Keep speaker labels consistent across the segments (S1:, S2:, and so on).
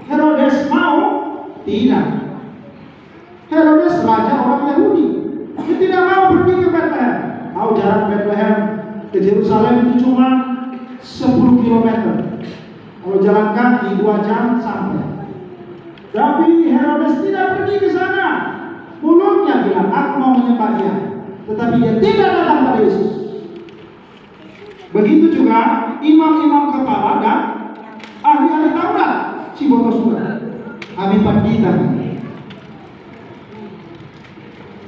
S1: Herodes mau? Tidak. Herodes raja orang Yahudi. Dia tidak mau pergi ke Bethlehem. Tahu jarak Bethlehem ke Yerusalem itu cuma 10 km. Kalau jalan kaki 2 jam sampai. Tapi Herodes tidak pergi ke sana. Mulutnya bilang, aku mau menyembah Dia, tetapi dia tidak datang pada Yesus. Begitu juga imam-imam kepala dan ahli-ahli Taurat, si bodoh surat, Abi Pandita.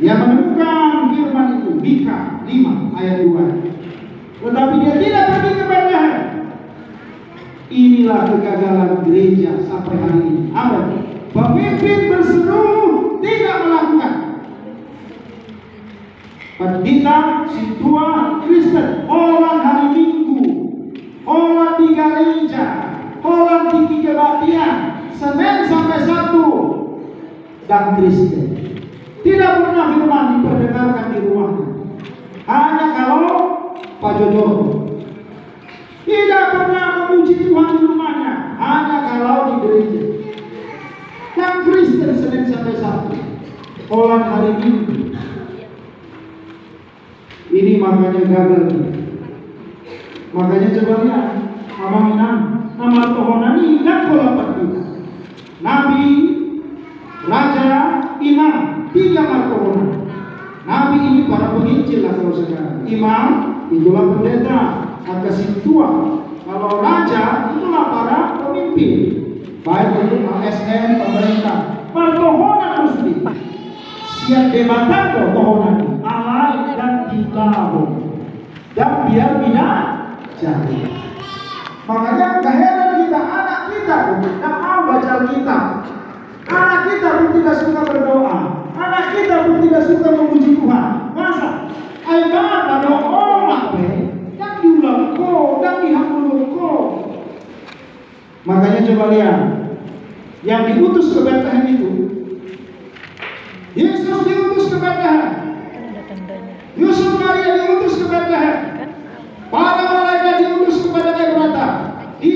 S1: Dia menemukan firman itu, Mika 5 ayat 2. Tetapi dia tidak pergi ke Bethlehem. Inilah kegagalan gereja sampai hari ini. Apa? Pemimpin berseru tidak melakukan. Pendeta, si tua Kristen, orang hari Minggu, orang di gereja, orang di kebaktian, Senin sampai Sabtu, dan Kristen. Tidak pernah firman diperdengarkan di rumahnya. Hanya kalau Pak Jojo. Tidak pernah memuji Tuhan di rumahnya. Hanya kalau di gereja. Yang Kristen Senin sampai Sabtu, orang hari Minggu. Ini makanya gagal. Makanya coba lihat nama Tuhan ini dan pola kita. Nabi, raja, imam, 3 markohona. Nabi ini para penginjil lah kalau sekarang. Imam itulah pendeta, kasih tua. Kalau raja itulah para pemimpin, baik untuk ASN, pemerintah. Markohona muslim. Siap debatando tohonan alai dan dikabung dan biar tidak jadi. Makanya gak heran kita, anak kita tidak mau baca Alkitab, anak kita pun tidak suka berdoa, anak kita pun tidak suka memuji Tuhan. Masa ayo pada doa yang diulang kok dan dihambur kok. Makanya coba lihat yang diutus ke Bethlehem itu. Yesus diutus ke Bethlehem. Yusuf Maria diutus ke Bethlehem. Para malaikat diutus kepada Efrata di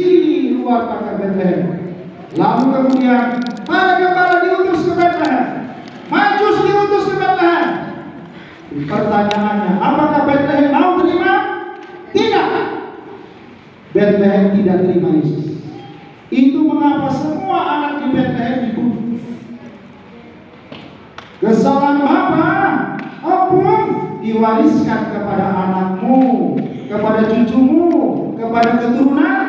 S1: luar kota Bethlehem. Lalu kemudian para gembala diutus ke Bethlehem. Majus diutus ke Bethlehem. Pertanyaannya, apakah Bethlehem mau terima? Tidak. Bethlehem tidak terima Yesus. Itu mengapa semua anak di Bethlehem dibunuh. Kesalahan Bapa, ampun, diwariskan kepada anakmu, kepada cucumu, kepada keturunan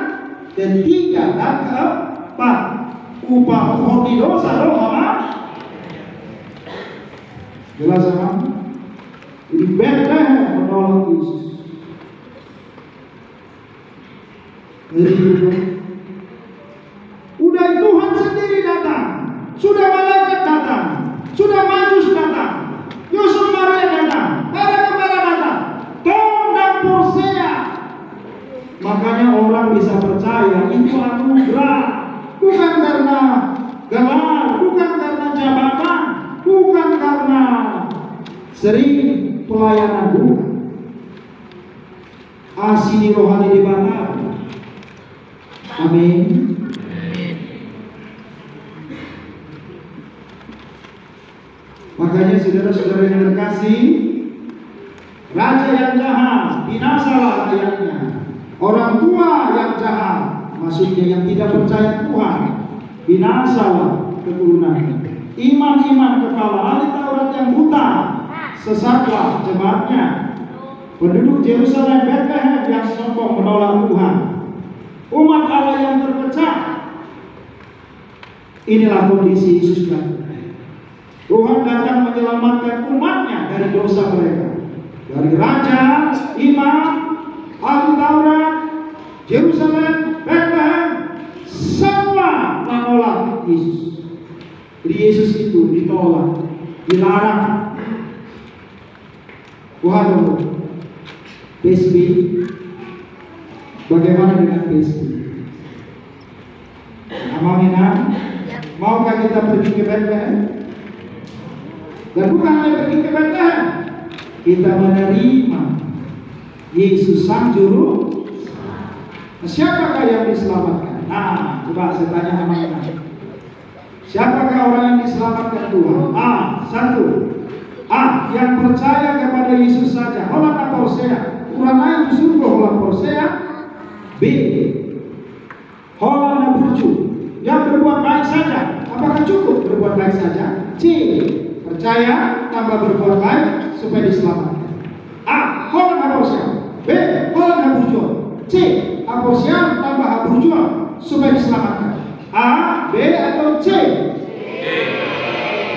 S1: ketiga dan keempat. Upah di dosa doa. Jelas apa? Di Bethlehem menolak Yesus. Udah Tuhan sendiri datang, sudah malaikat datang, sudah Majus datang, Yusuf Maria datang, para gembala datang, Tom dan Porsea. Makanya orang bisa percaya itu anugerah, bukan karena gelar, bukan karena jabatan, bukan karena sering pelayanan, bukan. Asini rohani dibakar. Amin. Makanya saudara-saudara yang terkasih, raja yang jahat, binasalah rakyatnya. Orang tua yang jahat, maksudnya yang tidak percaya Tuhan, binasalah keturunannya. Imam-imam kepala ahli Taurat yang buta, sesatlah jemaatnya. Penduduk Yerusalem Bethlehem yang sombong menolak Tuhan. Umat Allah yang terpecah. Inilah kondisi Yesus datang. Tuhan datang menyelamatkan umatnya dari dosa mereka. Dari raja, imam, ahli Taurat, Yerusalem, Bethlehem, semua menolak Yesus. Jadi Yesus itu ditolak, dilarang. Waduh, PSB, bagaimana dengan PSB? Amin. Maukah kita pergi ke Bethlehem? Dan bukan hanya pergi ke Bethlehem, kita menerima Yesus Sang Juru. Siapakah yang diselamatkan? Nah, coba saya tanya sama kita. Siapakah orang yang diselamatkan Tuhan? A. Satu. A. Yang percaya kepada Yesus saja. Holang aporsea. Urana yang disuruh holang aporsea. B. Holang aburju. Yang berbuat baik saja. Apakah cukup berbuat baik saja? C. Percaya tambah berbuat baik supaya diselamatkan. A. Holang aporsea. B. Holang aburju. C. Aporsea tambah aburju supaya diselamatkan. A, B atau C?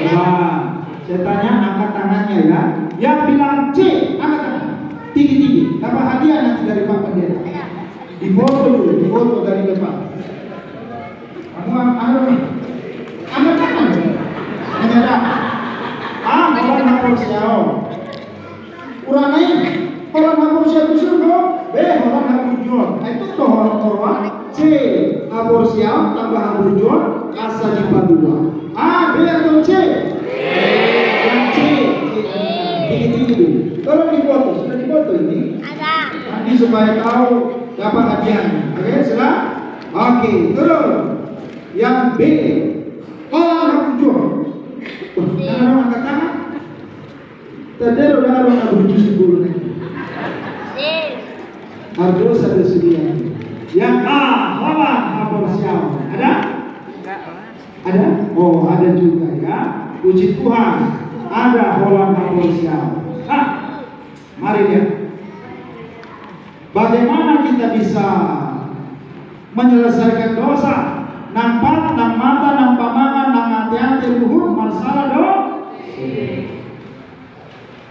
S1: Wah, saya tanya angkat tangannya ya. Yang bilang C, angkat tangan. Tinggi-tinggi. Dapat hadiah nanti dari Pak Pendeta. Di foto dulu, di foto dari depan. Kamu angkat tangan. Menyerah. A, holang aporsea. Uranai, holang aporsea itu surga. B, holang aburju. Itu tuh holang. C. Aporsea tambah aburju asa dua. A, B atau C? Yang C. Tinggi-tinggi dulu. Tolong difoto. Sudah difoto ini? Ada. Nanti supaya tahu dapat hadiahnya. Oke, sudah? Oke, turun. Yang B. Holang aburju. Jangan angkat tangan. Tadi udah holang aburju sebelum ini. Harus ada sedia. Yang A, holang aporsea. Ada? Ada? Oh, ada juga ya. Puji Tuhan. Ada holang aporsea. Mari lihat. Bagaimana kita bisa menyelesaikan dosa? Nampak, nang mata, nang pamangan, nang hati-hati luhur, masalah dosa.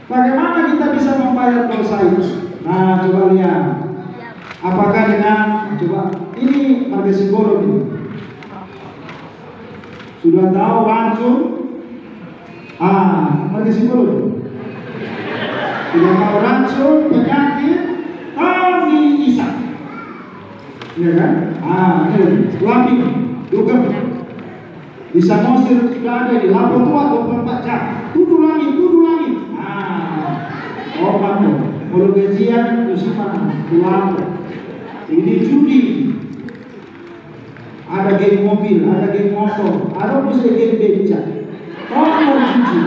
S1: Bagaimana kita bisa membayar dosa itu? Nah, coba lihat. Apakah dengan coba ini marga Simbolo ini sudah tahu langsung marga Simbolo sudah tahu langsung penyakit kami Isa, ya kan? Ini lambing dugem bisa ngosir sudah ada di lapor tua 24 jam tuduh langit obat tuh kalau gajian musiman pulang. Ini judi, ada game mobil, ada game motor, ada bisa game beca, mau judi.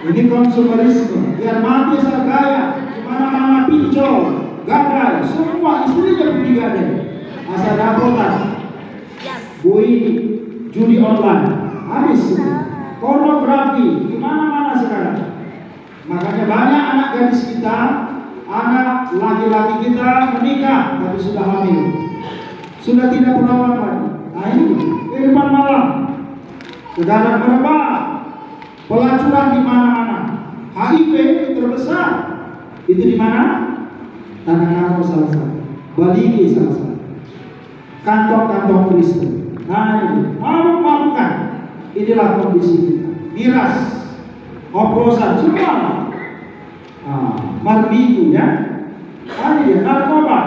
S1: Ini konsumerisme, biar mati asal gaya, mana-mana pinjol, gagal, semua istrinya pergi gadai, asal dapotan, bui, judi online, habis, pornografi, di mana-mana sekarang. Makanya banyak anak gadis kita, anak laki-laki kita menikah tapi sudah hamil, sudah tidak perawan lagi. Nah ini kehidupan malam, sekarang merebak, pelacuran di mana-mana, HIV terbesar itu di mana? Tanah Karo salah satu, Baligi salah satu, kantong-kantong Kristen. Nah ini mabuk-mabukan, inilah kondisi kita. Miras, oplosan semua. Marbiku ya, dia narkoba.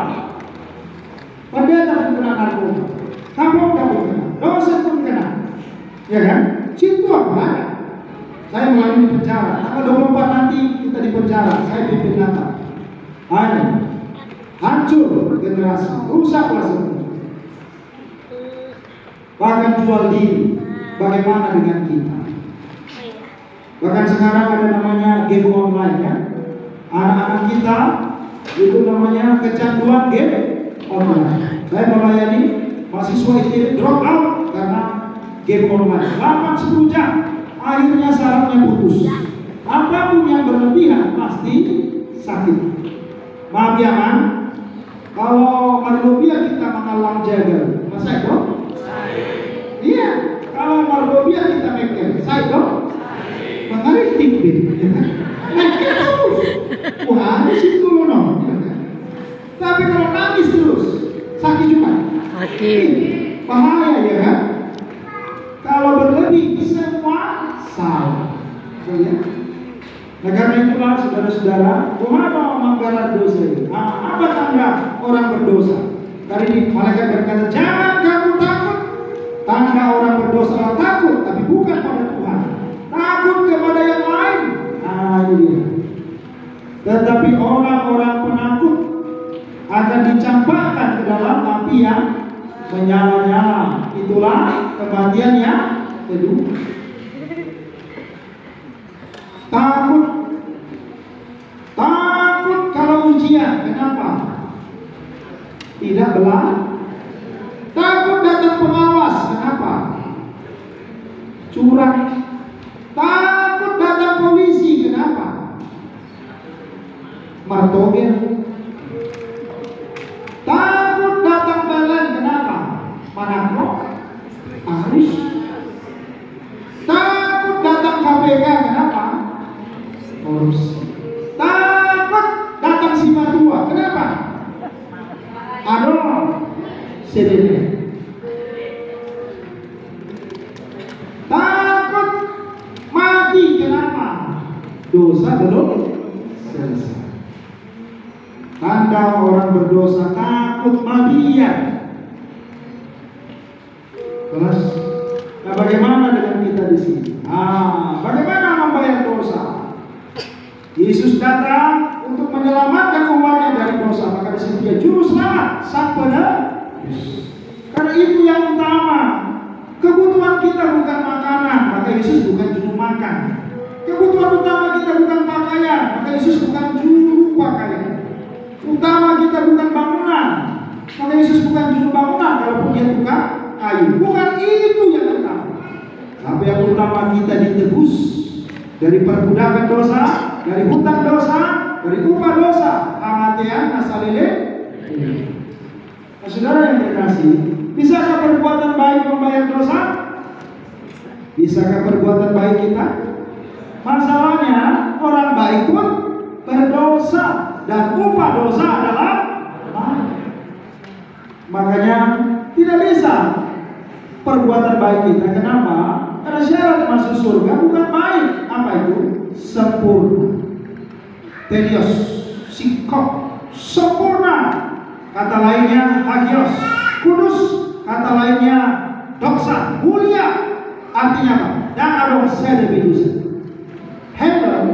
S1: Pendeta pun kena narkoba, kamu kena, dosen pun kena, ya kan? Situ apa? Saya melalui penjara. Tanggal 24 nanti kita di penjara. Saya pimpin Natal. Hancur generasi, rusaklah semua. Bahkan jual diri. Bagaimana dengan kita? Bahkan sekarang ada namanya game online ya. Anak-anak kita itu namanya kecanduan game online. Saya melayani mahasiswa ITB drop out karena game online 8-10 jam. Akhirnya sarafnya putus. Apapun yang berlebihan pasti sakit. Maaf ya man, kalau marbobia kita mengalang jaga, masa itu? Iya, kalau marbobia kita mikir, saya itu mengalir tinggi. Terus, wah ada situ loh. Tapi kalau nangis terus, sakit juga. Sakit. Bahaya ya kan? Kalau berlebih semua salah. Ya. Nah karena itulah saudara-saudara, Tuhan menganggaran dosa itu. Apa tanda orang berdosa? Tadi malaikat berkata, jangan kamu takut. Tanda orang berdosa takut, tapi bukan pada Tuhan. Takut kepada yang lain. Ini dia. Tetapi orang-orang penakut akan dicampakkan ke dalam api yang menyala. menyala-nyala. Itulah kematian yang kedua. Takut. Takut kalau ujian. Kenapa? Tidak belah. Takut datang pengawas. Kenapa? Curang. Takut datang polisi. Kenapa? Martogen. Takut datang PLN. Kenapa? Manakno? Arus. Takut datang KPK. Kenapa? Korupsi. Takut datang Simatua. Kenapa? Aduh, CDD. Takut mati. Kenapa? Dosa belum selesai. Tanda orang berdosa takut matian. Terus, nah bagaimana dengan kita di sini? Bagaimana membayar dosa? Yesus datang untuk menyelamatkan umatnya dari dosa. Maka disebut dia juru selamat, sang penebus. Karena itu yang utama. Kebutuhan kita bukan makanan, maka Yesus bukan juru makan. Kebutuhan utama kita bukan pakaian, maka Yesus bukan juru pakaian. Utama kita bukan bangunan, maka Yesus bukan juru bangunan, kalaupun dia tukang kayu. Bukan itu yang utama. Tapi yang utama kita ditebus dari perbudakan dosa, dari hutang dosa, dari upah dosa, amatian asalile. Nah, saudara yang terkasih, bisakah perbuatan baik membayar dosa? Bisakah perbuatan baik kita? Masalahnya orang baik pun berdosa dan upah dosa adalah baik. Makanya tidak bisa perbuatan baik kita. Kenapa? Karena syarat masuk surga bukan baik. Apa itu? Sempurna. Telios, sikop, sempurna. Kata lainnya hagios, kudus. Kata lainnya doksa, mulia. Artinya apa? Dan ada sedebidusa. Heaven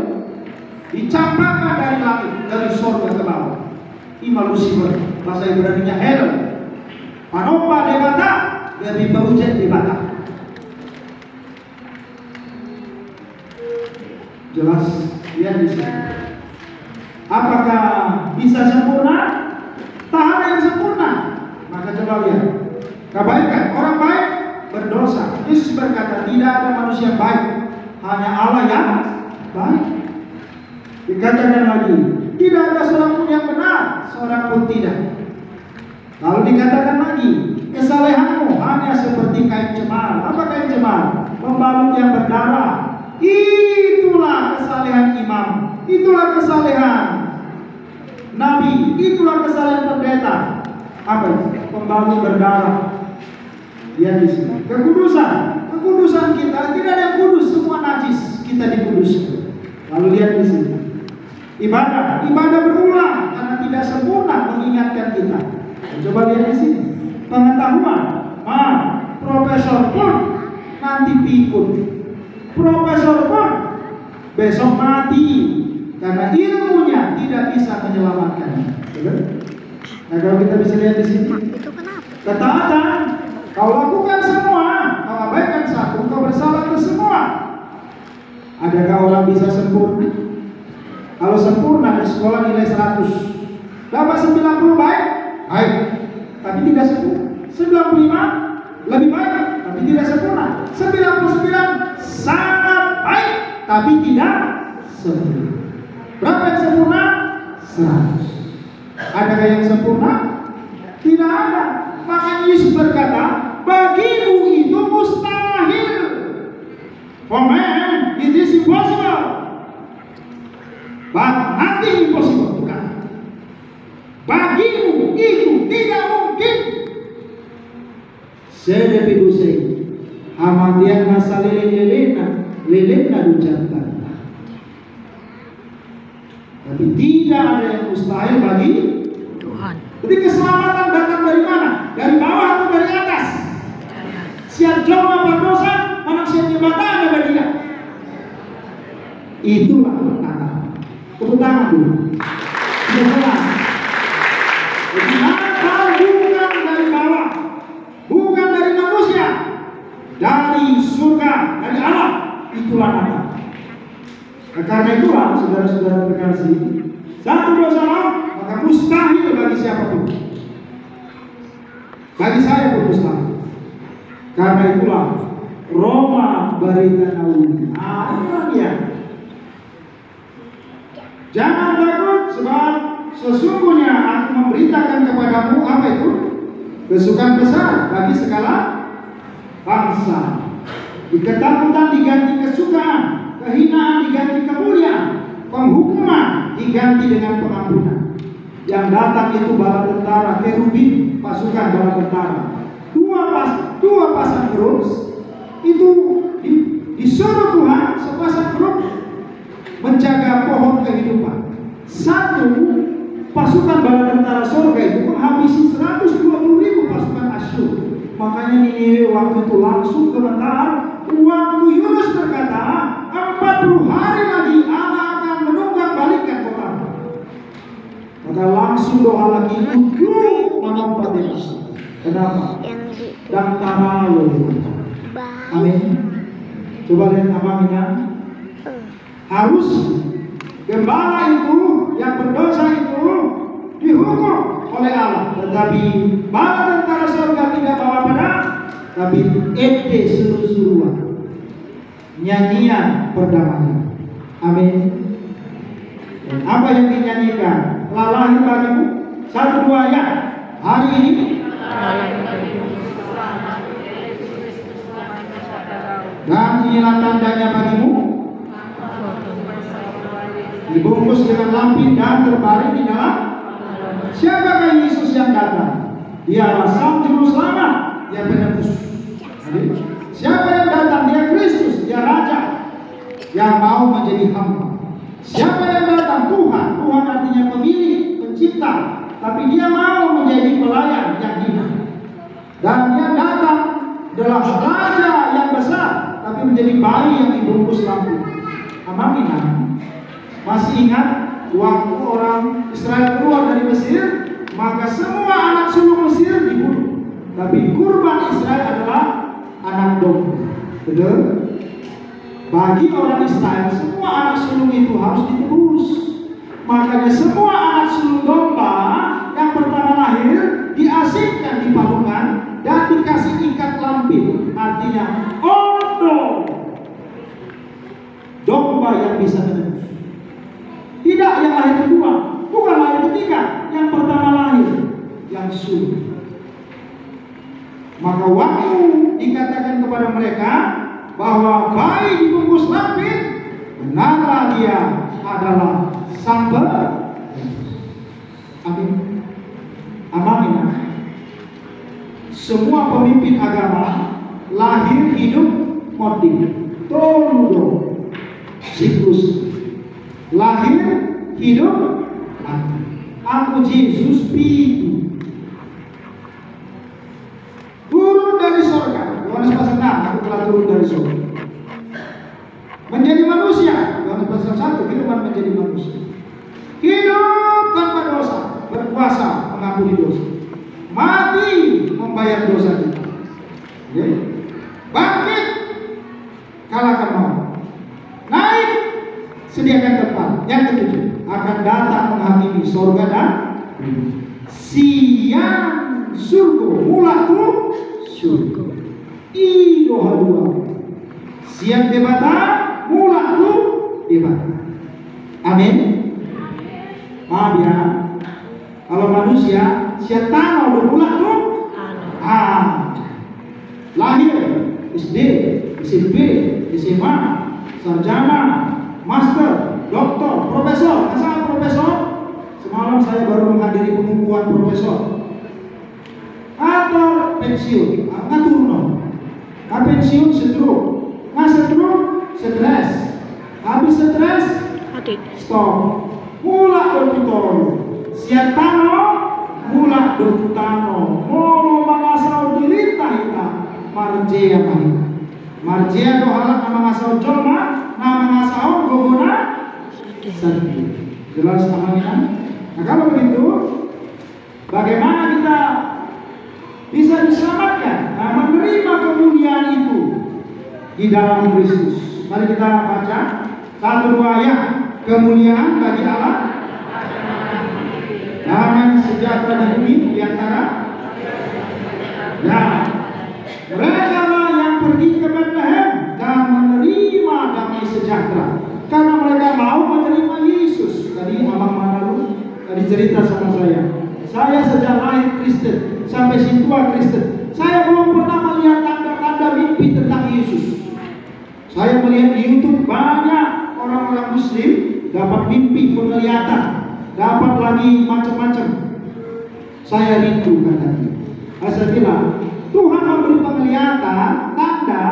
S1: dicampakkan dari langit, dari surga ke bawah. Ima Lucifer, bahasa Ibrani-nya heaven. Panompa debata, lebih berujet debata. Jelas, lihat di sini. Apakah bisa sempurna? Tak ada yang sempurna. Maka coba lihat. Kebaikan, orang baik berdosa. Yesus berkata, tidak ada manusia baik, hanya Allah yang baik. Dikatakan lagi, tidak ada seorang pun yang benar, seorang pun tidak. Lalu dikatakan lagi, kesalehanmu hanya seperti kain cemar. Apa kain cemar? Pembalut yang berdarah. Itulah kesalehan imam, itulah kesalehan nabi, itulah kesalehan pendeta. Apa itu? Pembalut berdarah. Lihat di sini. Kekudusan, kekudusan kita tidak ada yang kudus, semua najis. Kita dikuduskan. Lalu lihat di sini. Ibadah berulang karena tidak sempurna mengingatkan kita. Coba lihat di sini. Pengetahuan, profesor pun nanti pikun. Profesor pun besok mati karena ilmunya tidak bisa menyelamatkannya. Nah, kalau kita bisa lihat di sini, ketaatan, kau lakukan semua, kau abaikan satu, kau bersalah ke semua. Adakah orang bisa sempurna? Kalau sempurna di sekolah nilai 100, dapat 90 baik, tapi tidak sempurna. 95 lebih baik, tapi tidak sempurna. 99 sangat baik, tapi tidak sempurna. Berapa yang sempurna? 100. Adakah yang sempurna? Tidak ada. Makanya Yesus berkata, bagimu itu mustahil. For man, it is impossible. But nothing impossible. Bukan. Bagimu itu tidak mungkin. Sedepidusai amatian masa lelena ucapkan. Tapi tidak ada yang mustahil bagi Tuhan. Jadi keselamatan datang dari mana? Dari bawah atau dari atas? Siap joma berdosa, manusia jembatan ada dia. Itulah kata. Tepuk tangan dulu. Jelas. Jadi nakal bukan dari bawah, dari surga, dari Allah, itulah Natal. Karena itulah saudara-saudara terkasih, satu dosa maka mustahil bagi siapapun. Bagi saya pun mustahil. Karena itulah Roma Baritanawi. Inilah dia. Jangan takut, sebab sesungguhnya aku memberitakan kepadamu apa itu? Kesukaan besar bagi segala bangsa. Ketakutan diganti kesukaan, kehinaan diganti kemuliaan, penghukuman diganti dengan pengampunan. Yang datang itu bala tentara kerubin, pasukan bala tentara. Dua pasang kerub itu disuruh Tuhan sepasang kerub menjaga pohon kehidupan. Satu pasukan bala tentara surga itu menghabisi 120.000 pasukan Asyur. Makanya Niniwe waktu itu langsung gemetar. Waktu Yunus berkata 40 hari lagi Allah akan menunggang balikan kota. Maka langsung doa lagi untuk menempat Yesus. Kenapa? Dan taralu. Amin. Coba lihat amannya. Harus gembala itu yang berdosa itu dihukum oleh Allah, tetapi bala tentara surga tidak bawa pedang, tapi ede seru-seruan, nyanyian perdamaian. Amin. Dan apa yang dinyanyikan? Lahir bagimu, 1-2 ayat hari ini. Dan inilah tandanya bagimu, dibungkus dengan lampin dan terbaring di dalam. Siapakah Yesus yang datang? Dialah Sang Juru Selamat, Dia penebus. Siapa yang datang? Dia Kristus, Dia Raja yang mau menjadi hamba. Siapa yang datang? Tuhan. Tuhan artinya pemilik, pencipta, tapi Dia mau menjadi pelayan yang hidup. Dan Dia datang adalah Raja yang besar, tapi menjadi bayi yang dibungkus lampu. Amin. Masih ingat waktu orang Israel keluar dari Mesir, maka semua anak sulung Mesir dibunuh. Tapi kurban Israel adalah anak domba. Betul? Bagi orang Israel, semua anak sulung itu harus ditebus. Makanya semua anak sulung domba yang pertama lahir diasingkan di palungan dan dikasih ikat lampin. Artinya ondo, domba yang bisa menebus. Tidak yang lahir kedua, bukan lahir ketiga, yang pertama lahir, yang sulung. Maka waktu dikatakan kepada mereka bahwa bayi dibungkus lampin, benarlah dia adalah Sang Penebus. Amin. Amin. Semua pemimpin agama lahir, hidup, mati. Toludo, siklus. Lahir, hidup, mati. Aku Yesus pintu. Turun dari surga. Yohanes pasal 6, aku telah turun dari surga. Menjadi manusia. Yohanes pasal 1, firman menjadi manusia. Hidup tanpa dosa, berkuasa mengampuni dosa. Mati membayar dosa kita. Okay. Bangkit, kalahkan maut. Naik, sediakan tempat. Yang ketujuh, akan datang menghakimi surga dan siang surga, mulatu surga. Idoha dua. Siang debata, mulatu debata. Amin. Maaf ya, kalau manusia siatano berpulang tuh lahir SD, SMP, SMA, sarjana, master, doktor, profesor. Asal profesor, semalam saya baru menghadiri pengukuhan profesor. Atau pensiun, ngatur no. Pensiun stroke, stroke, stres. Habis stres, stop. Mula doktor, siatano, mula dokutano. Mau mangasau dirita kita, marjea kami. Marjea dohalak nama ngasau jolma, nama ngasau gogona sedih. Jelas amannya? Nah kalau begitu, bagaimana kita bisa diselamatkan? Nah, menerima kemuliaan itu di dalam Kristus. Mari kita baca 1-2 ayat. Kemuliaan bagi Allah, damai sejahtera di bumi di antara. Ya, mereka lah yang pergi ke Bethlehem dan menerima damai sejahtera karena mereka mau menerima Yesus. Tadi Abang Manalu tadi cerita sama saya sejak lahir Kristen sampai tua Kristen, saya belum pernah melihat tanda-tanda mimpi tentang Yesus. Saya melihat di YouTube banyak orang-orang Muslim dapat mimpi penglihatan, dapat lagi macam-macam. Saya rindu katanya. Saya bilang Tuhan memberi penglihatan, tanda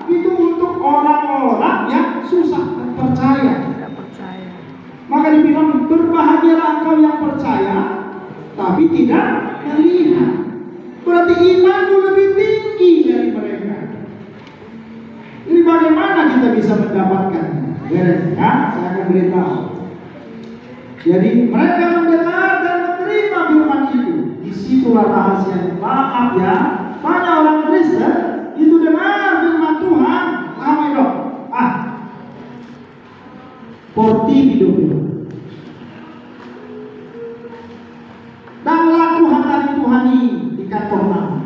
S1: itu untuk orang-orang yang susah percaya. Maka dibilang berbahagialah engkau yang percaya tapi tidak melihat. Berarti imanmu lebih tinggi dari mereka. Ini bagaimana kita bisa mendapatkannya? Beres ya, saya akan beritahu. Jadi mereka mendengar dan menerima firman itu. Disitulah rahasianya. Maaf ya, banyak orang Kristen itu dengar firman Tuhan, amin dong. Porti hidupnya. Dan laku hatari Tuhani di kantor nama.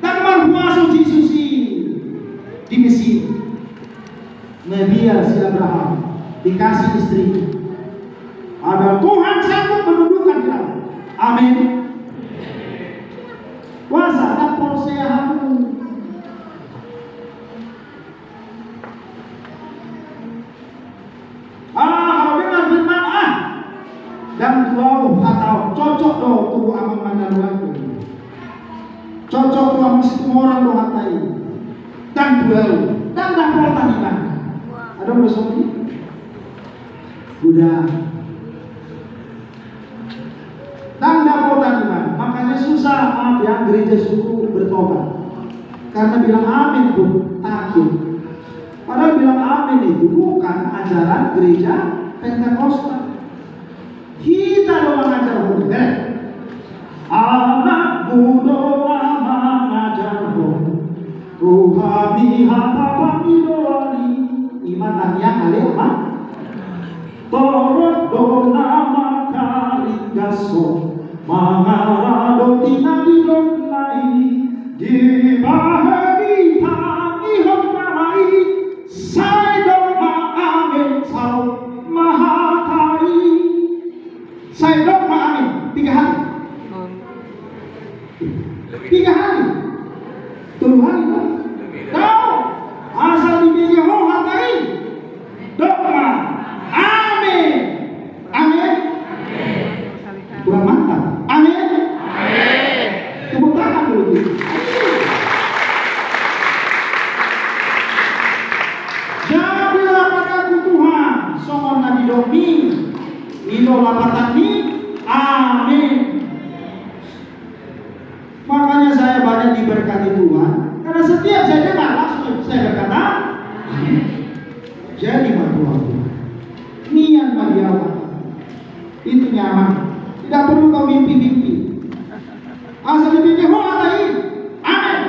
S1: Dan marhumah suci di Mesir. Nabiya si Abraham dikasih istri. Ada Tuhan sanggup menundukkan dia. Amin. Kuasa dan porseahamu. Kalau dengar firman dan tuau atau cocok doh tuh amang mandaluanku. Cocok tuh amang situ orang doh hatai. Dan tuau dan dapur taniman. Ada besok ini? Udah. Dan dapur taniman. Makanya susah maaf ya gereja suku bertobat. Karena bilang amin pun takut. Padahal bilang amin itu bukan ajaran gereja Pentakosta. Kita doang ngajar hukum. Anakku doang mengajar hukum. Tuhami hatapan idoani. Iman yang kali apa? Torot dona makarigaso. Mangarado tinadilong lai. Di bahagi tangi honamai. Saya doma amin sau mahatai. Saya doma amin 3 hari. 3 hari. 3 hari kan? Tahu? Asal di media hatai. Doma amin. Amin. Kurang mantap. Amin. Tepuk tangan dulu. Jadilah padaku Tuhan, songon nabi domi, ilo lapatan ni, amin. Makanya saya banyak diberkati Tuhan, karena setiap saya dengar langsung saya berkata, amin. Jadi Tuhan, niat bagi awak, itu nyaman. Tidak perlu kau mimpi-mimpi. Asal dipikir lain, amin.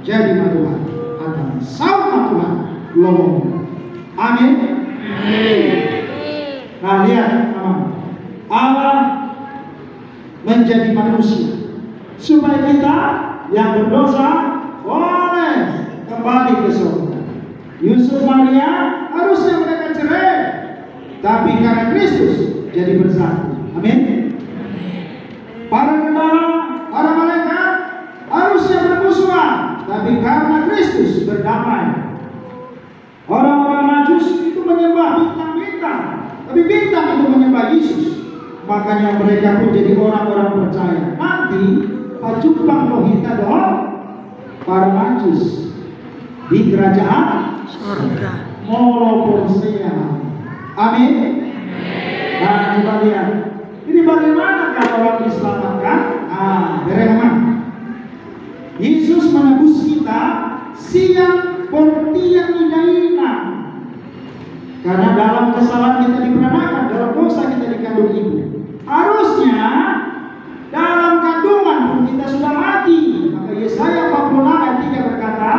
S1: Jadi Tuhan, akan sama Tuhan, lomong. Amin. Nah lihat Allah menjadi manusia supaya kita yang berdosa boleh kembali ke surga. Yusuf Maria harusnya mereka cerai, tapi karena Kristus jadi bersatu. Amin. Para gembala, para malaikat harusnya bermusuhan, tapi karena Kristus berdamai. Orang-orang Majus itu menyembah bintang-bintang, tapi bintang itu menyembah Yesus. Makanya mereka pun jadi orang-orang percaya. Nanti pacupang lohita doh para Majus di kerajaan surga. Molo porsia. Amin. Nah kita lihat. Ini bagaimana kalau orang diselamatkan? Berehman. Yesus menebus kita siang portian inaina. Karena dalam kesalahan kita diperanakan, dalam dosa kita dikandung ibu. Harusnya dalam kandungan pun kita sudah mati. Maka Yesaya 46 ayat 3 berkata,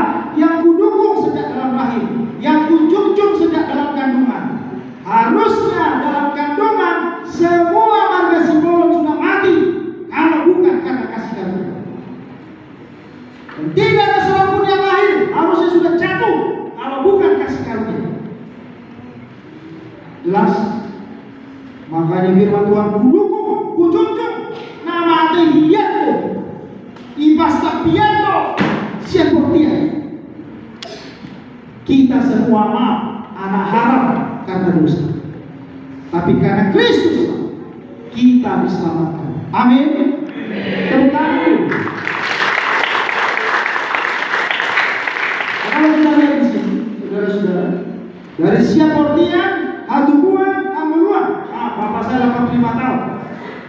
S1: Jelas? Makanya firman Tuhan kudukung, kujunjung nama Tuhanku, ibasta piano, siapa dia? Kita semua anak haram karena dosa, tapi karena Kristus kita diselamatkan. Amin. Tepuk tangan. Kalau kita lihat di sini, saudara-saudara, dari siap ortian, hatubuan, amuluan. Bapak saya 85 tahun.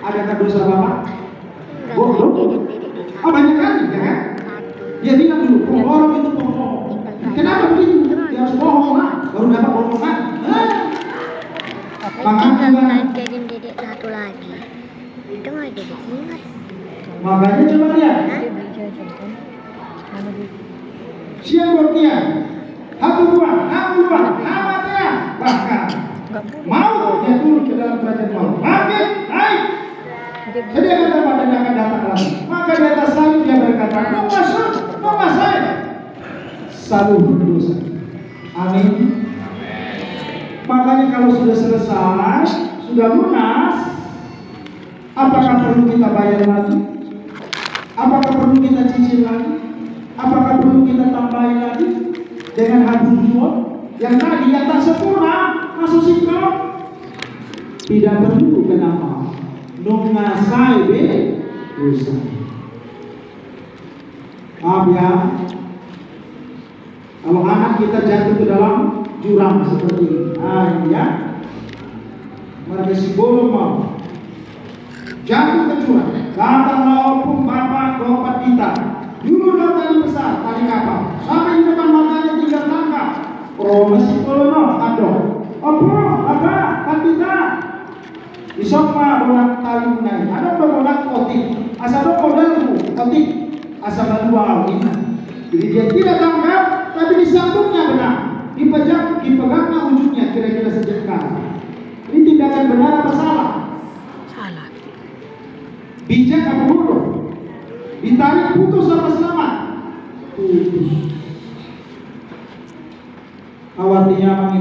S1: Adakah dosa Bapak? Bodoh. Banyak kali, ya kan? Dia bilang dulu, orang itu bohong. Kenapa begitu? Dia harus bohong, baru dapat bohongan.
S2: Tinggal ngajarin dedek satu lagi. Itu nggak dedek ingat.
S1: Makanya coba lihat. Siap ortian, hatubuan, amuluan, amatian, bahkan mau dia turun ke dalam kerajaan maut. Bangkit, naik. Sediakan tempat dan akan datang lagi. Maka di atas salib dia berkata, nunggu saya. Selalu berdosa. Amin. Makanya kalau sudah selesai, sudah lunas, apakah perlu kita bayar lagi? Apakah perlu kita cicil lagi? Apakah perlu kita tambahin lagi dengan harga jual yang tadi kata sempurna masuk siklon? Tidak perlu. Kenapa? Nungasai be dosa. Maaf ya, kalau anak kita jatuh ke dalam jurang seperti ini, ya, mereka si bolong mau jatuh ke jurang. Datanglah opung bapak kita. Dulu tali besar, tali kapal, sampai di depan matanya 3 tangkap. Masih kolono, aduh. Apa? Kita. Isokma bonak tali munai. Ada bonak otik. Asal modal otik. Asal dua ini. Jadi dia tidak tangkap, tapi disambungnya benar. Dipegangnya ujungnya kira-kira sejengkal. Ini tindakan benar apa salah?
S2: Salah.
S1: Bijak apa bodoh? Ditarik putus apa selamat? Putus. Artinya apa?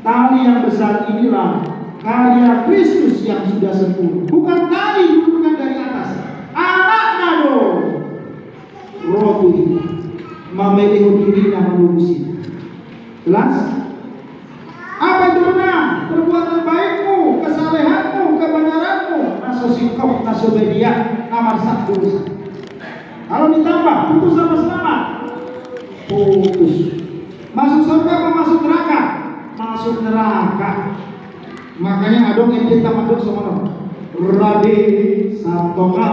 S1: Tali yang besar inilah karya Kristus yang sudah sempurna. Bukan tali dudukan dari atas. Anak nado roti memilih dirinya menurusi. Jelas? Apa itu benar? Perbuatan baikmu, kesalehanmu, kebenaranmu, nasosikop, nasobedia, nomor 1. Kalau ditambah, putus sama selamat. Putus. Masuk surga apa masuk neraka? Masuk neraka. Makanya adong yang kita maduk sama Rade satonga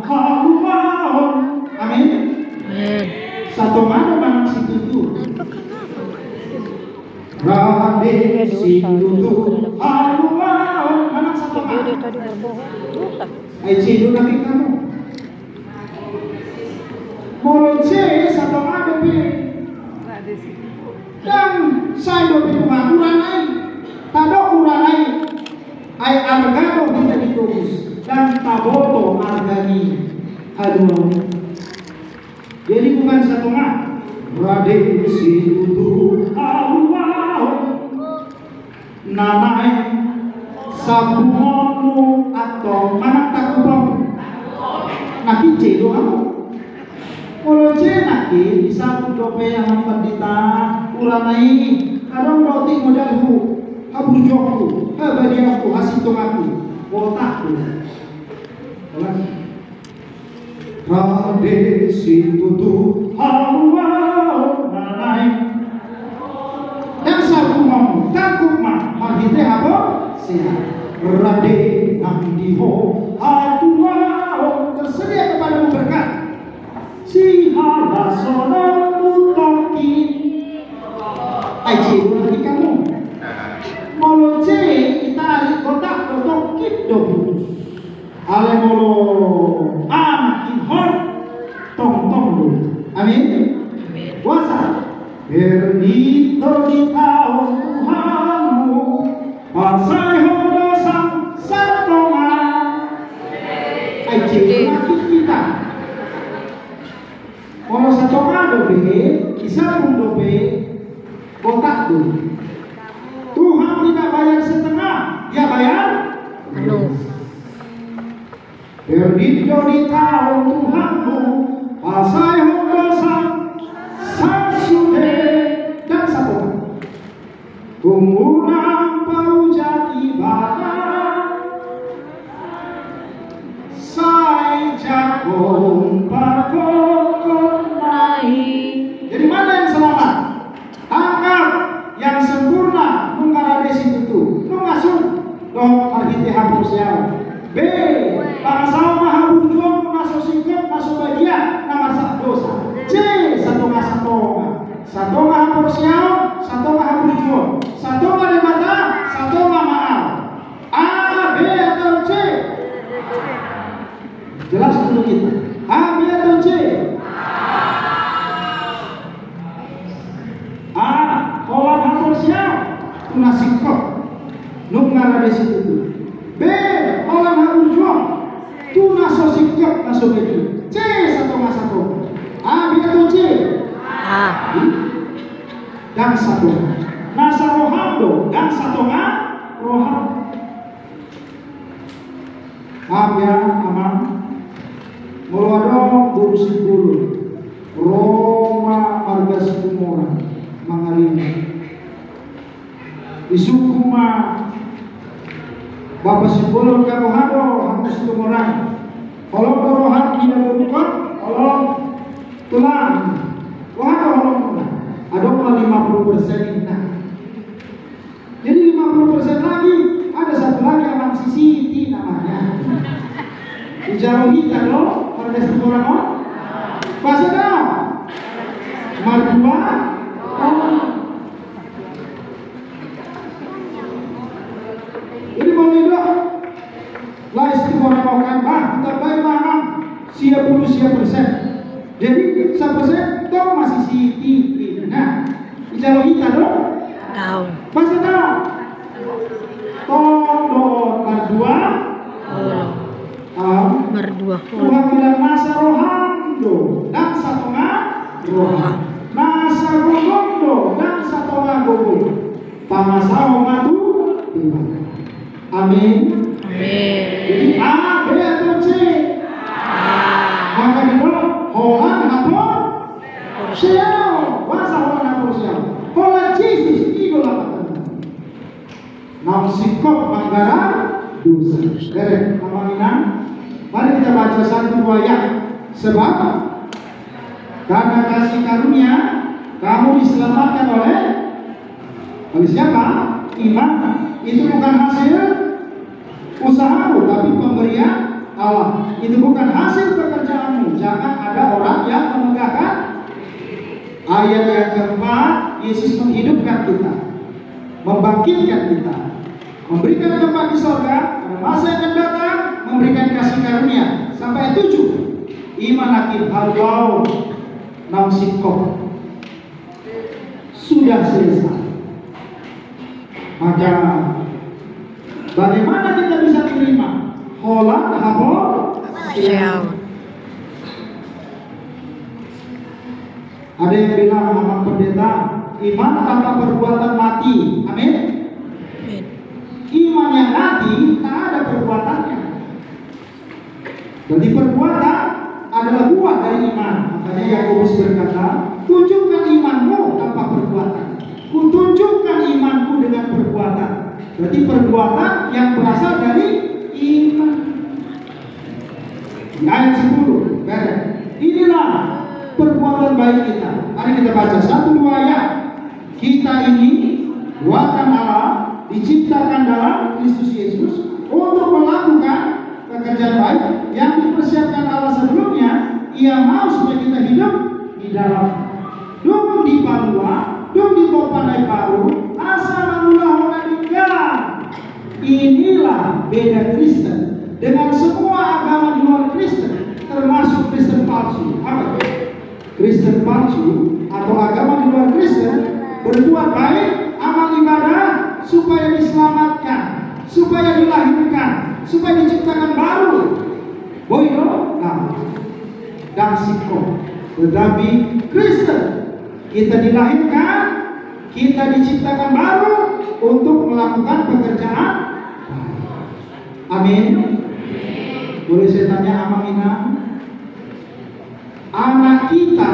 S1: haluan. Amin. Satonga memang situtu. Rade situtu haluan. Mana satonga?
S2: Dia tadi berbohong.
S1: Ai cidu lagi kamu. Moronce satonga dobi. Dan saya dobi uranai. Tado uranai. Ai argano kita ditubus dan taboto argani. Aduh. Jadi bukan satonga. Rade situtu haluan. Nanai sabunonu atau mana takubang. Naki cedo kamu. Kalau naki bisa dope yang pendita uranai. Kadang roti modalku, haburjokku, habadiaku, hasitongaku, otakku. Rade situtu haluan nanai. Dan sabunonu takubang marhite apa? Sehat. Rade nandiho haluan tersedia kepadamu berkat. Si halasono mutoki. Aji lagi kamu. Molo C kita kotak tokit dong. Ale molo anak hor tong dulu. Amin. Puasa. Bernito di kau Tuhanmu. Pasai hodosa sartonga. Aji lagi kita. Kalau satonga dobe, kisah dobe, kotak dulu. Tuhan tidak bayar setengah. Perdido di tahun Tuhanmu, pasai dosa, sasude dan satu. Kumuna pauja ibadah, sai jakong pakokon nahi. Jadi mana yang selamat? Tangkap yang sempurna, nunggarades itu, nungasuk, dong arhite hapus yau. B. Pangsau maha berjuang naso singkep naso bagian nama sak dosa. C. Satonga hapus yau, satonga berjuang, satonga debata, satonga maaf. A, B atau C? Jelas dulu kita. A, B atau C? A. Kolam hapus yau, tuna singkep, nunggarades itu. B. Orang harus jual tu naso sikap naso baju. C. Satu. A, B atau C? A. Dan satu. Nasa rohando dan satu roham. Maaf ya, aman. Mulwado burusi bulu. Roma marga Sumora mangalini. Isukuma Bapak sebelum kamu hado, harus orang. Kalau rohan tidak berubah, kalau tulang, tulang. Ada 50% nah. Jadi 50% lagi, ada satu lagi yang masih Siti namanya. Dijauhi kalau pada sekolah mau, pas ada, Mardua, Jadi mau hidup lah istimewa orang kita baik mana siap persen. Jadi 1% toh masih Siti. Nah, ijalo kita dong. Tahu. Pas ada. Todo berdua. Berdua. Tuhan bilang masa rohando dan satongah rohan. Masa gogondo dan satongah gogondo. Pamasao matu. Amin. Jadi A, B atau C? Maka itu Holland atau Siao. Masa Holland atau Siao? Holland Jesus idola kita. Nam sikop manggara dosa. Derek amaninang. Mari kita baca 1 ayat. Sebab karena kasih karunia kamu diselamatkan oleh siapa? Iman. Itu bukan hasil usahamu, tapi pemberian Allah. Itu bukan hasil pekerjaanmu. Jangan ada orang yang menegakkan. Ayat yang keempat, Yesus menghidupkan kita, membangkitkan kita, memberikan tempat di surga pada masa yang akan datang, memberikan kasih karunia. Sampai 7, iman akin halau nam sikop sudah selesai. Maka bagaimana kita bisa menerima Holland habo siang? Ada yang bilang sama pendeta, iman tanpa perbuatan mati. Amin. Iman yang mati tak ada perbuatannya. Jadi perbuatan adalah buah dari iman. Makanya Yakobus berkata, tunjukkan imanmu tanpa perbuatan. Kutunjukkan imanku dengan perbuatan. Berarti perbuatan yang berasal dari iman. Ayat 10. Beres. Inilah perbuatan baik kita. Mari kita baca 1-2 ayat. Kita ini buatan Allah, diciptakan dalam Kristus Yesus untuk melakukan pekerjaan baik yang dipersiapkan Allah sebelumnya. Ia mau supaya kita hidup di dalam. Dung di Palua, dung di Topanai Baru, asal manulah orang tinggal. Inilah beda Kristen dengan semua agama di luar Kristen, termasuk Kristen palsu. Apa? Kristen palsu atau agama di luar Kristen berbuat baik, amal ibadah supaya diselamatkan, supaya dilahirkan, supaya diciptakan baru. Boyo, nah, dan siko. Tetapi Kristen kita dilahirkan, kita diciptakan baru untuk melakukan pekerjaan. Amin. Boleh saya tanya Amang Inang? Anak kita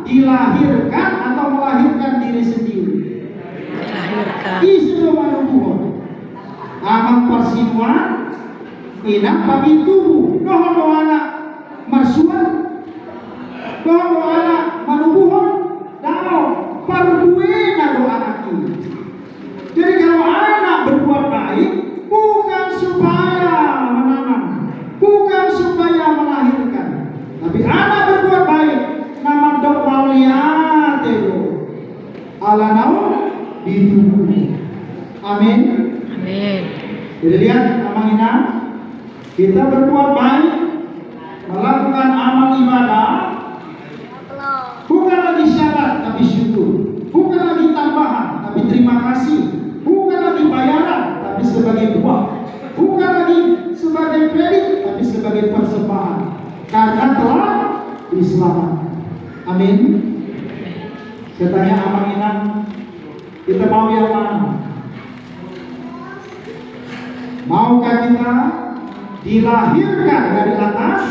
S1: dilahirkan atau melahirkan diri sendiri?
S3: Dilahirkan.
S1: Isu manubuhon. Amang persimuan, inang pagi tubuh. Doa anak marsuan, doa anak manubuhon. Dao perbuena doa anak ini. Jadi kalau anak berbuat baik, bukan supaya menanam, bukan supaya melahirkan, tapi anak berbuat baik, nama dok mauliatelo ala naum di tubuh. Amin.
S3: Amin.
S1: Jadi lihat Amang Inang, kita berbuat baik, melakukan amal ibadah, bukan lagi syarat tapi syukur, bukan lagi tambahan tapi terima kasih, bukan lagi bayaran tapi sebagai buah, bukan lagi sebagai kredit tapi sebagai persembahan, karena telah diselamatkan. Amin. Saya tanya Amang Inang, kita mau yang mana? Maukah kita dilahirkan dari atas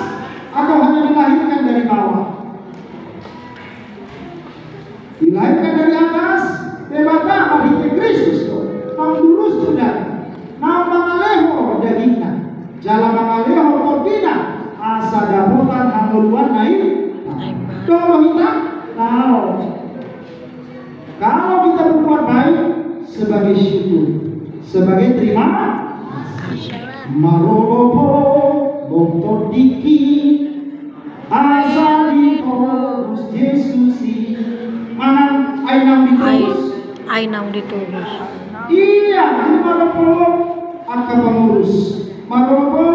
S1: atau hanya dilahirkan dari bawah? Dilahirkan dari atas, debata hari Kristus tuh, lurus sudah, nama mangaleho dagingnya, jalan mangaleho korbina, asa dapotan anguluan naik, kalau kita tahu, kalau kita berbuat baik sebagai syukur, sebagai terima marobo doktor diki asali Paulus Yesusi mana ainam ditubus
S3: Ainam ditubus.
S1: iya ini marobo aka pengurus, marobo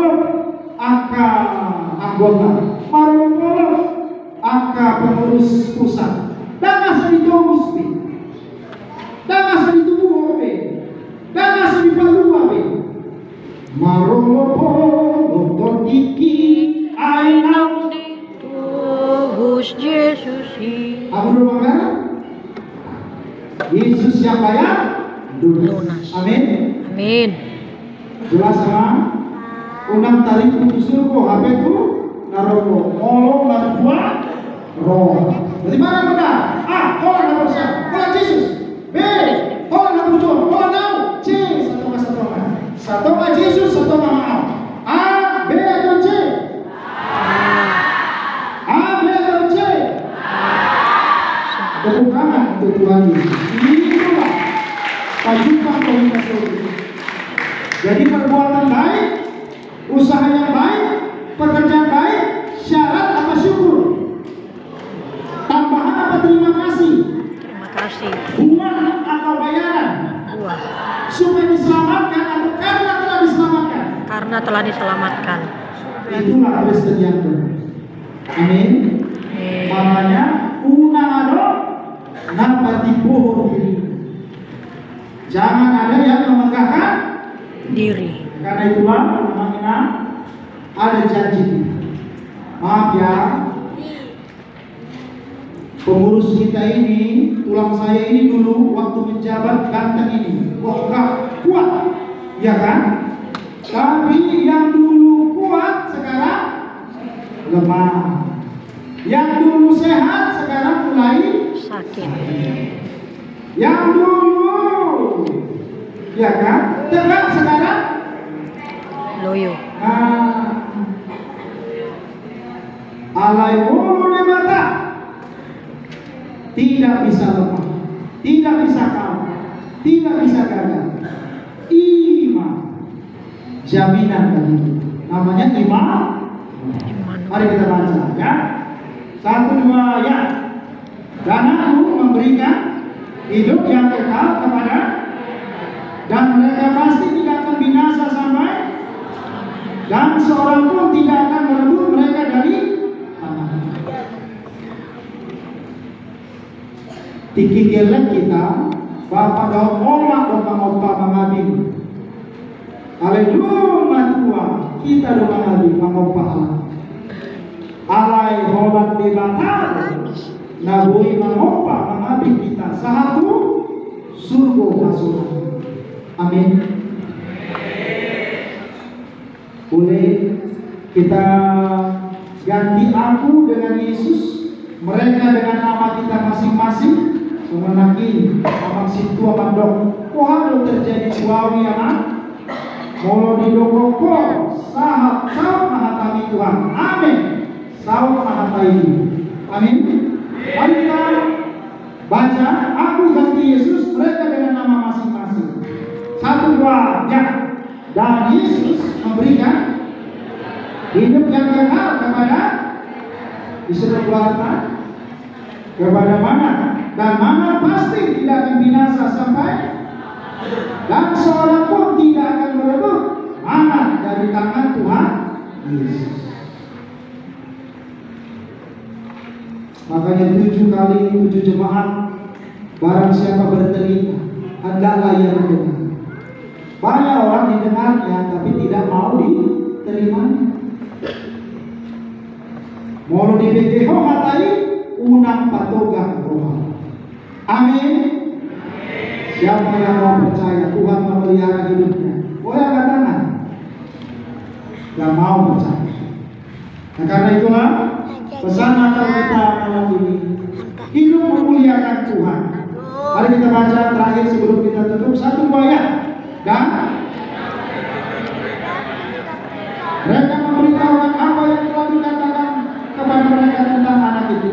S1: aka anggota, marobo aka pengurus pusat dan asal ditubus be dan asal ditubuh be dan asal dipalua be maropo doktor diki ainam
S3: Ditubus Yesus.
S1: apa dulu Bang? Yesus yang bayar
S3: Lunas.
S1: amin.
S3: Amin.
S1: Jelas sama unang tarik putus surga HP itu naropo molong narbuah roh. Dari mana benar? A. Tolong nama siapa? Tolong Yesus. B. Tolong nama Tuhan. Tolong nama C. Satu Yesus, satu maaf. A, B atau C? A, B atau C? Tepuk tangan untuk Tuhan Yesus. Inilah pajukan komunitas ini. Jadi perbuatan baik, usaha yang baik, pekerjaan baik, syarat apa syukur? Tambahan apa terima kasih?
S3: Terima kasih.
S1: Uang atau bayaran?
S3: Buah.
S1: Supaya diselamatkan atau karena telah diselamatkan?
S3: Karena telah diselamatkan.
S1: Itulah Kristen yang benar. Amin.
S3: Amin.
S1: Makanya unado napati pohon diri. Jangan ada yang memegahkan
S3: Diri.
S1: karena itulah namanya ada janji. Maaf ya, pengurus kita ini, tulang saya ini dulu waktu menjabat ganteng ini, wah kuat, ya kan? Tapi yang dulu kuat sekarang lemah. Yang dulu sehat sekarang mulai
S3: Sakit.
S1: yang dulu, ya kan? Tegak sekarang.
S3: Loyo.
S1: Nah, alai di mata tidak bisa lemah, tidak bisa kalah, tidak bisa gagal. Iman jaminan tadi namanya iman. Mari kita baca ya. 1, 2 ya. Dan aku memberikan hidup yang kekal kepada dan mereka pasti tidak akan binasa sampai dan seorang pun tidak akan merebut mereka dari tanah. Tiki gelek kita Bapak daun omak opa mengabdi. Haleluya Tuhan, kita doa mengabdi mengopa Allah. Alai hobat di batal nabui mengopa mengabdi kita satu surga masuk. Amin. Boleh Kita ganti aku dengan Yesus, mereka dengan nama kita masing-masing. Mengenaki amak situ amak dok. Wah, terjadi suawi anak. Molo di dokoko sahab sahab mahatami Tuhan. Amin. Sahab mahatai. Amin. Mari kita baca. Aku ganti Yesus, mereka dengan nama masing-masing. 1, 2, ya. Dan Yesus memberikan hidup yang kekal kepada disuruh harta kepada mana, dan mana pasti tidak akan binasa sampai, dan seorang pun tidak akan merebut mana dari tangan Tuhan Yesus. Makanya 7 kali 7 jemaat, barang siapa bertelinga hendaklah ia mendengar. Banyak orang didengarnya tapi tidak mau diterimanya. Molo di BGH matai unang patogang roh. Amin. Siapa yang mau percaya Tuhan memelihara hidupnya, boleh angkat tangan. Gak mau percaya. Nah, karena itulah pesan Natal kita malam ini, hidup memuliakan Tuhan. Mari kita baca terakhir sebelum kita tutup 1 ayat. Dan mereka memberitahukan apa yang telah dikatakan kepada mereka tentang anak itu.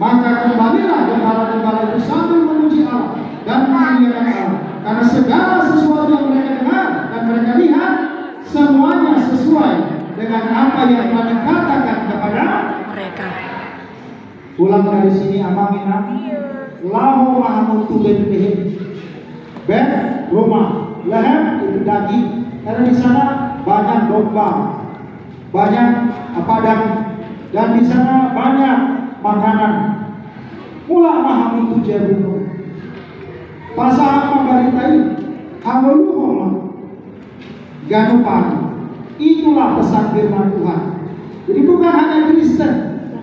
S1: Maka kembalilah gembala-gembala itu sambil memuji Allah dan memuliakan Allah, karena segala sesuatu yang mereka dengar dan mereka lihat semuanya sesuai dengan apa yang telah dikatakan kepada
S3: mereka.
S1: Ulang dari sini amamina lahu mahamutu ben ben rumah lehem itu daging, karena di sana banyak domba, banyak padang, dan di sana banyak makanan. Mula mahamutu jeruno pasahan mabaritai hangoluhoma ganupan. Itulah pesan firman Tuhan. Jadi bukan hanya Kristen,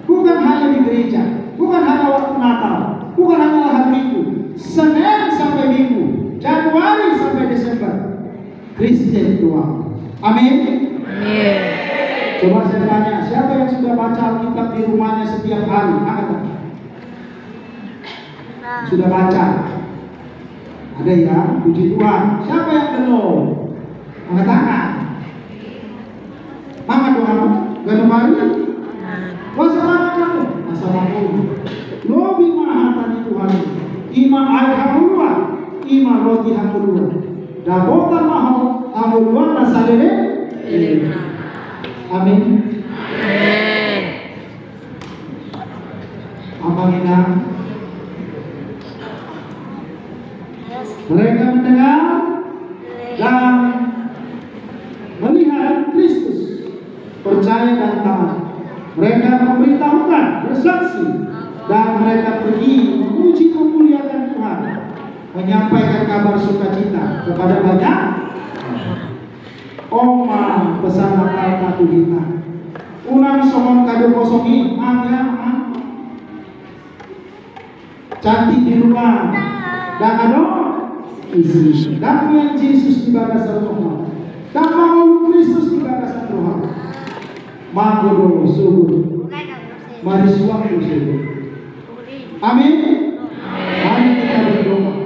S1: bukan hanya di gereja, bukan hanya waktu Natal, bukan hanya hari Minggu, Senin sampai Minggu, Januari sampai Desember, Kristen Tuhan. Amin.
S3: Amin.
S1: Coba saya tanya, siapa yang sudah baca Alkitab di rumahnya setiap hari? Angkat tangan. Sudah baca? Ada ya? Puji Tuhan. Siapa yang belum? Angkat tangan. Mana Tuhan? Gak hari? Wah, semangat kamu. Assalamualaikum. Lobi mahatan Tuhan. Ima air hamulua, ima roti hamulua. Dabotan mahal hamulua nasalele. Amin.
S3: Amin.
S1: Amangina. Mereka mendengar dan melihat Kristus, percaya dan taat. Mereka memberitahukan, bersaksi, dan mereka pergi memuji memuliakan Tuhan, menyampaikan kabar sukacita kepada banyak. Oma pesan Natal katu kita. Ulang somon kado kosongi, angga, cantik di rumah, dan ada isi. Dan yang Yesus di bagasan Tuhan, dan mau Kristus di bagasan Tuhan. Magodo subuh, mari suatu subuh. Amin. Mari kita berdoa.